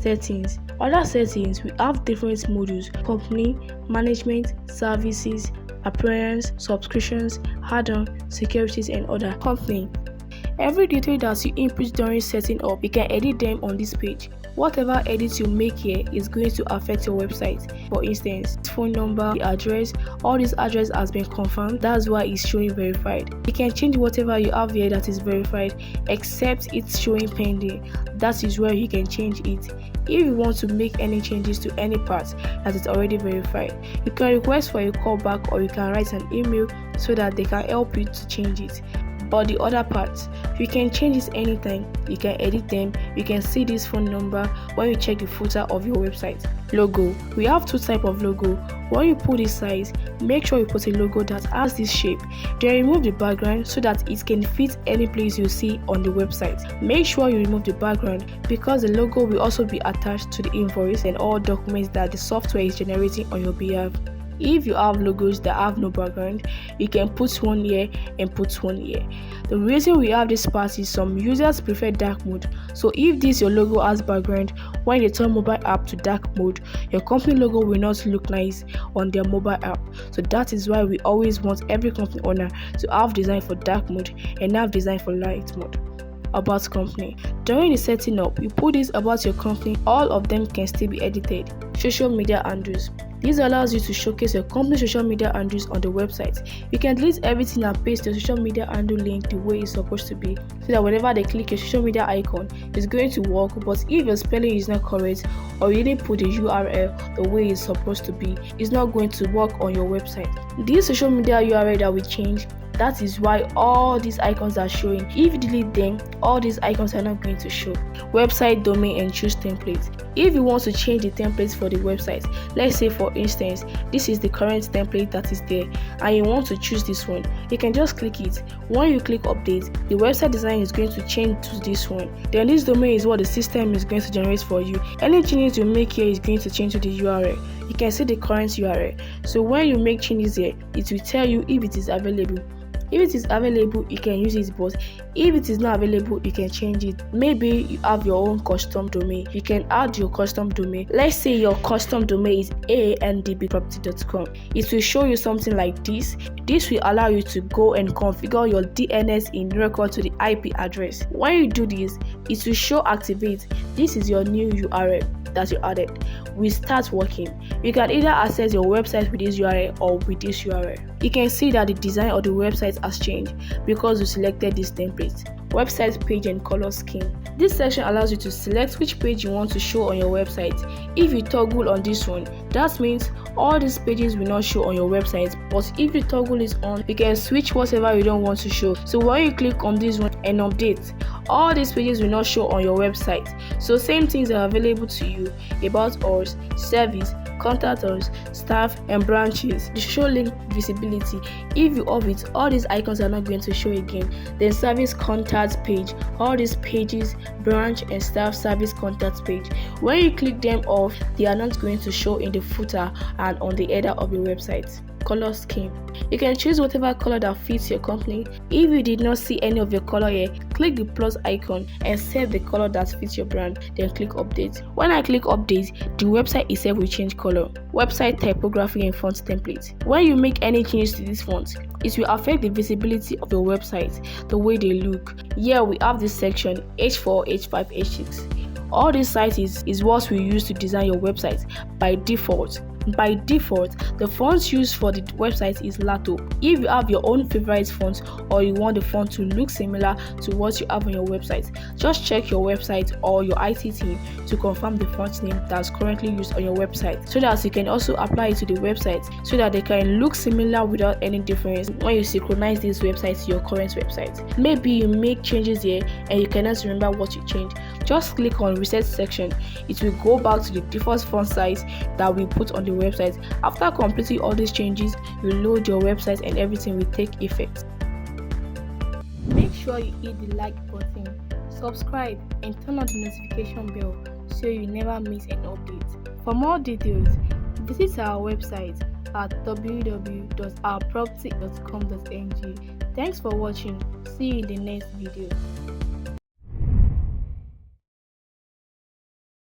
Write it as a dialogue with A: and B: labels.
A: Settings. Other settings, we have different modules: company, management, services, appearance, subscriptions, add-on, securities, and other. Company. Every detail that you input during setting up, you can edit them on this page. Whatever edits you make here is going to affect your website. For instance, phone number, the address, all this address has been confirmed. That's why it's showing verified. You can change whatever you have here that is verified, except it's showing pending. That is where you can change it. If you want to make any changes to any part that is already verified, you can request for a callback or you can write an email so that they can help you to change it. But the other parts, you can change it anytime, you can edit them, you can see this phone number when you check the footer of your website. Logo. We have two types of logo. When you put this size, make sure you put a logo that has this shape. Then remove the background so that it can fit any place you see on the website. Make sure you remove the background because the logo will also be attached to the invoice and all documents that the software is generating on your behalf. If you have logos that have no background, you can put one here and put one here. The reason we have this part is some users prefer dark mode. So if this your logo has background, when they turn mobile app to dark mode, your company logo will not look nice on their mobile app. So that is why we always want every company owner to have design for dark mode and have design for light mode. About company. During the setting up, you put this about your company, all of them can still be edited. Social media handles. This allows you to showcase your company's social media handles on the website. You can delete everything and paste your social media handle link the way it's supposed to be, so that whenever they click your social media icon, it's going to work. But if your spelling is not correct or you didn't put the URL the way it's supposed to be, it's not going to work on your website. This social media URL that we change, that is why all these icons are showing. If you delete them, all these icons are not going to show. Website domain and choose template. If you want to change the templates for the website, let's say for instance, this is the current template that is there and you want to choose this one, you can just click it. When you click update, the website design is going to change to this one. Then this domain is what the system is going to generate for you. Any changes you make here is going to change to the URL. You can see the current URL. So when you make changes here, it will tell you if it is available. If it is available, you can use it, but if it is not available, you can change it. Maybe you have your own custom domain. You can add your custom domain. Let's say your custom domain is aandbproperty.com. It will show you something like this. This will allow you to go and configure your DNS in record to the IP address. When you do this, it will show activate. This is your new URL that you added. We start working. You can either access your website with this URL or with this URL. You can see that the design of the website has changed because you selected this template. Website page and color scheme. This section allows you to select which page you want to show on your website. If you toggle on this one, that means all these pages will not show on your website, but if you toggle it on, you can switch whatever you don't want to show. So when you click on this one and update, all these pages will not show on your website. So same things are available to you: about us, service, contact us, staff, and branches. The show link visibility. If you off it, all these icons are not going to show again. Then service contact page. All these pages, branch and staff service contact page. When you click them off, they are not going to show in the footer and on the header of your website. Color scheme. You can choose whatever color that fits your company. If you did not see any of your color here, click the plus icon and set the color that fits your brand, then click update. When I click update, the website itself will change color. Website typography and font template. When you make any changes to this font, it will affect the visibility of your website, the way they look. Here we have this section H4, H5, H6. All these sizes is what we use to design your website by default. By default, the font used for the website is Lato. If you have your own favorite font or you want the font to look similar to what you have on your website, just check your website or your IT team to confirm the font name that's currently used on your website, so that you can also apply it to the website so that they can look similar without any difference when you synchronize this website to your current website. Maybe you make changes here and you cannot remember what you changed. Just click on reset section. It will go back to the default font size that we put on the website. After completing all these changes, you load your website and everything will take effect. Make sure you hit the like button, subscribe, and turn on the notification bell so you never miss an update. For more details, visit our website at www.ourproperty.com.ng. Thanks for watching. See you in the next video.